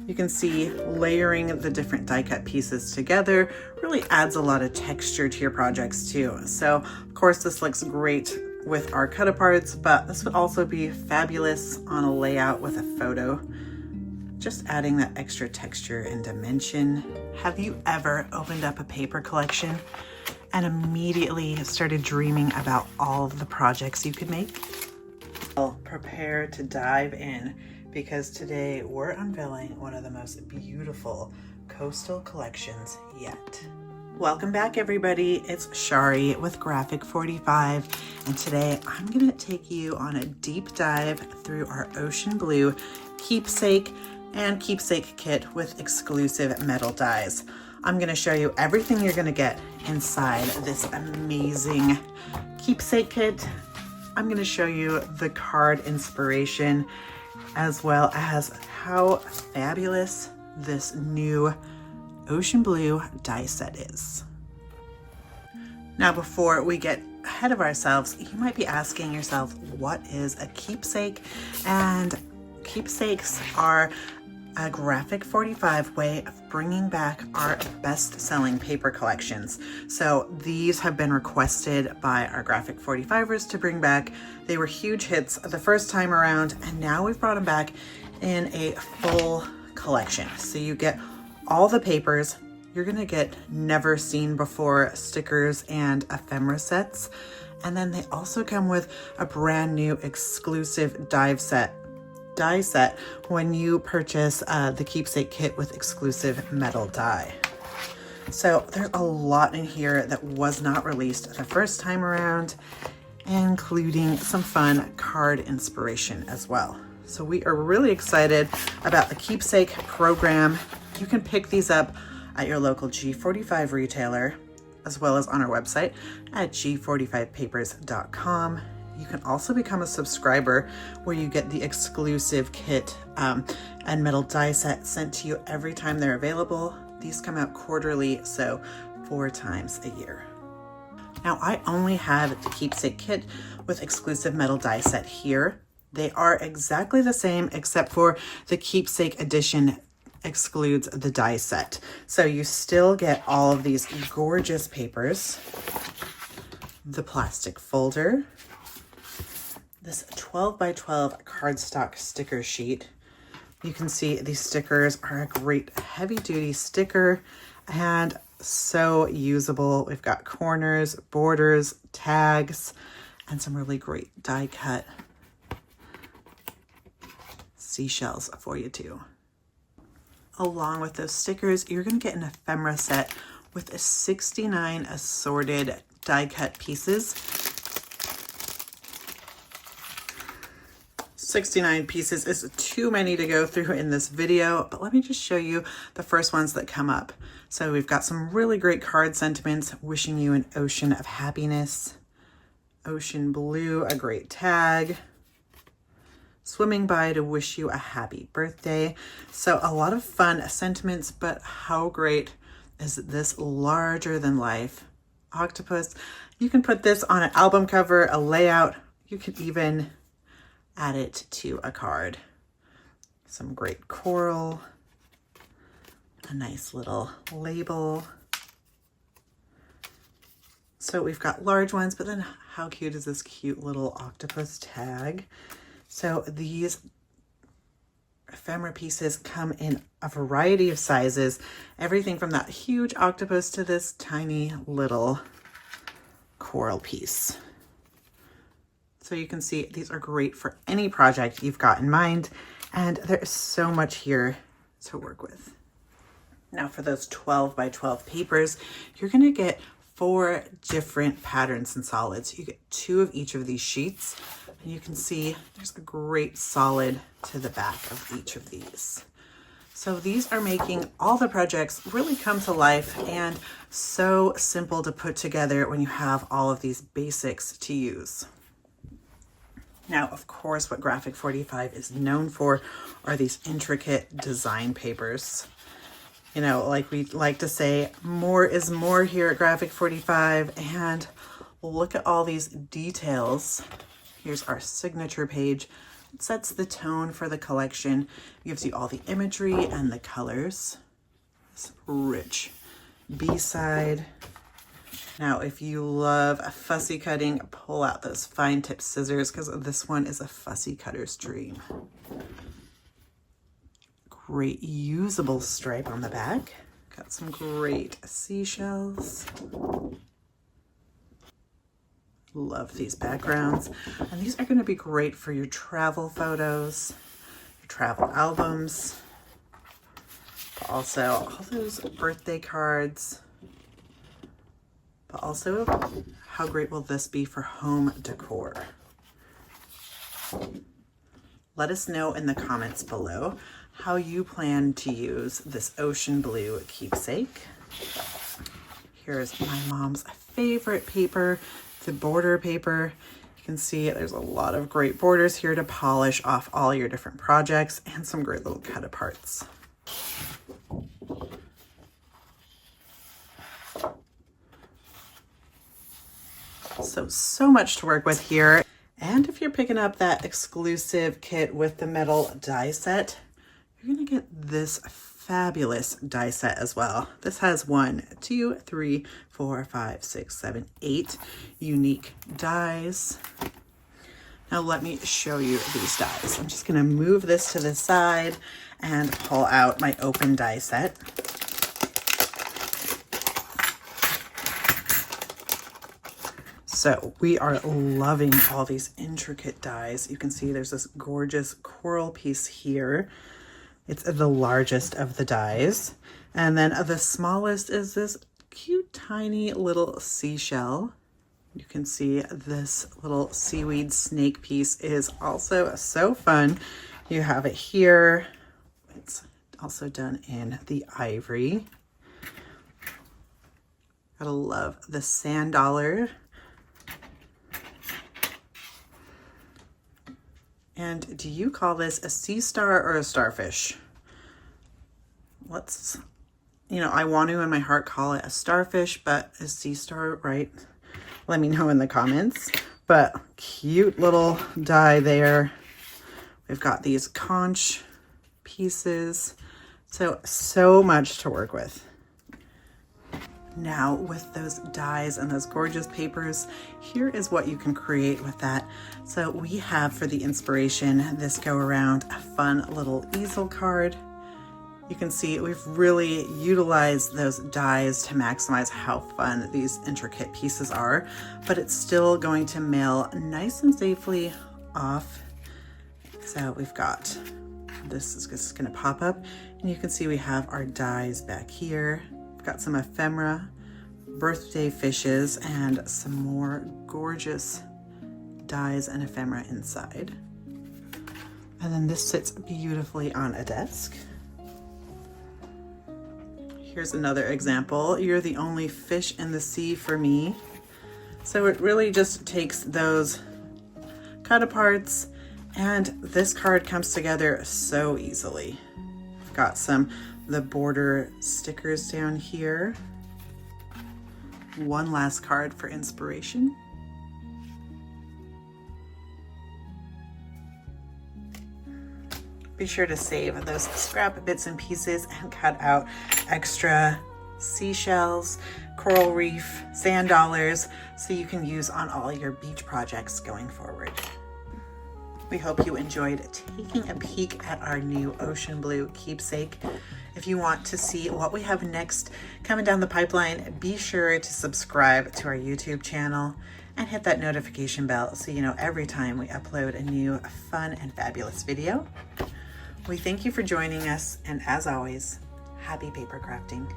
You can see layering the different die cut pieces together really adds a lot of texture to your projects too. So of course this looks great with our cut aparts, but this would also be fabulous on a layout with a photo. Just adding that extra texture and dimension. Have you ever opened up a paper collection and immediately started dreaming about all of the projects you could make? Well, prepare to dive in, because today we're unveiling one of the most beautiful coastal collections yet. Welcome back everybody, it's Charee with Graphic 45, and today I'm gonna take you on a deep dive through our Ocean Blue Keepsake and Keepsake Kit with exclusive metal dies. I'm gonna show you everything you're gonna get inside this amazing Keepsake Kit. I'm gonna show you the card inspiration, as well as how fabulous this new Ocean Blue die set is. Now, before we get ahead of ourselves, you might be asking yourself, what is a keepsake? And keepsakes are a Graphic 45 way of bringing back our best-selling paper collections. So these have been requested by our Graphic 45ers to bring back. They were huge hits the first time around, and now we've brought them back in a full collection. So you get all the papers, you're gonna get never seen before stickers and ephemera sets, and then they also come with a brand new exclusive die set when you purchase the Keepsake Kit with exclusive metal die. So there's a lot in here that was not released the first time around, including some fun card inspiration as well. So we are really excited about the Keepsake program. You can pick these up at your local G45 retailer, as well as on our website at g45papers.com. You can also become a subscriber, where you get the exclusive kit and metal die set sent to you every time they're available. These come out quarterly, so 4 times a year. Now, I only have the Keepsake Kit with exclusive metal die set here. They are exactly the same, except for the Keepsake Edition excludes the die set. So you still get all of these gorgeous papers, the plastic folder, this 12 by 12 cardstock sticker sheet. You can see these stickers are a great heavy duty sticker and so usable. We've got corners, borders, tags, and some really great die cut seashells for you too. Along with those stickers, you're gonna get an ephemera set with 69 assorted die cut pieces. 69 pieces is too many to go through in this video, but let me just show you the first ones that come up. So we've got some really great card sentiments, wishing you an ocean of happiness. Ocean blue, a great tag. Swimming by to wish you a happy birthday. So a lot of fun sentiments, but how great is this larger than life octopus? You can put this on an album cover, a layout. You can even add it to a card. Some great coral, a nice little label. So we've got large ones, but then how cute is this cute little octopus tag? So these ephemera pieces come in a variety of sizes, everything from that huge octopus to this tiny little coral piece. So you can see these are great for any project you've got in mind, and there is so much here to work with. Now for those 12 by 12 papers, you're gonna get 4 different patterns and solids. You get 2 of each of these sheets, and you can see there's a great solid to the back of each of these. So these are making all the projects really come to life and so simple to put together when you have all of these basics to use. Now, of course, what Graphic 45 is known for are these intricate design papers. You know, like we like to say, more is more here at Graphic 45, and look at all these details. Here's our signature page. It sets the tone for the collection. It gives you all the imagery and the colors. It's rich B-side. Now, if you love fussy cutting, pull out those fine tip scissors because this one is a fussy cutter's dream. Great usable stripe on the back. Got some great seashells. Love these backgrounds. And these are going to be great for your travel photos, your travel albums, but also all those birthday cards. But also, how great will this be for home decor? Let us know in the comments below how you plan to use this Ocean Blue Keepsake. Here's my mom's favorite paper, the border paper. You can see there's a lot of great borders here to polish off all your different projects and some great little cut aparts. So much to work with here. And if you're picking up that exclusive kit with the metal die set, you're gonna get this fabulous die set as well. This has 1, 2, 3, 4, 5, 6, 7, 8 unique dies. Now let me show you these dies. I'm just gonna move this to the side and pull out my open die set. So we are loving all these intricate dies. You can see there's this gorgeous coral piece here. It's the largest of the dies. And then the smallest is this cute, tiny little seashell. You can see this little seaweed snake piece is also so fun. You have it here. It's also done in the ivory. Gotta love the sand dollar. And do you call this a sea star or a starfish? I want to in my heart call it a starfish, but a sea star, right? Let me know in the comments. But cute little die there. We've got these conch pieces. So much to work with. Now with those dies and those gorgeous papers, here is what you can create with that. So we have for the inspiration this go around a fun little easel card. You can see we've really utilized those dies to maximize how fun these intricate pieces are, but it's still going to mail nice and safely off. So we've got, this is just gonna pop up and you can see we have our dies back here. Got some ephemera, birthday fishes, and some more gorgeous dies and ephemera inside. And then this sits beautifully on a desk. Here's another example. You're the only fish in the sea for me. So it really just takes those cut aparts, and this card comes together so easily. Got the border stickers down here. One last card for inspiration. Be sure to save those scrap bits and pieces and cut out extra seashells, coral reef, sand dollars, so you can use on all your beach projects going forward. We hope you enjoyed taking a peek at our new Ocean Blue Keepsake. If you want to see what we have next coming down the pipeline, be sure to subscribe to our YouTube channel and hit that notification bell so you know every time we upload a new fun and fabulous video. We thank you for joining us, and as always, happy paper crafting.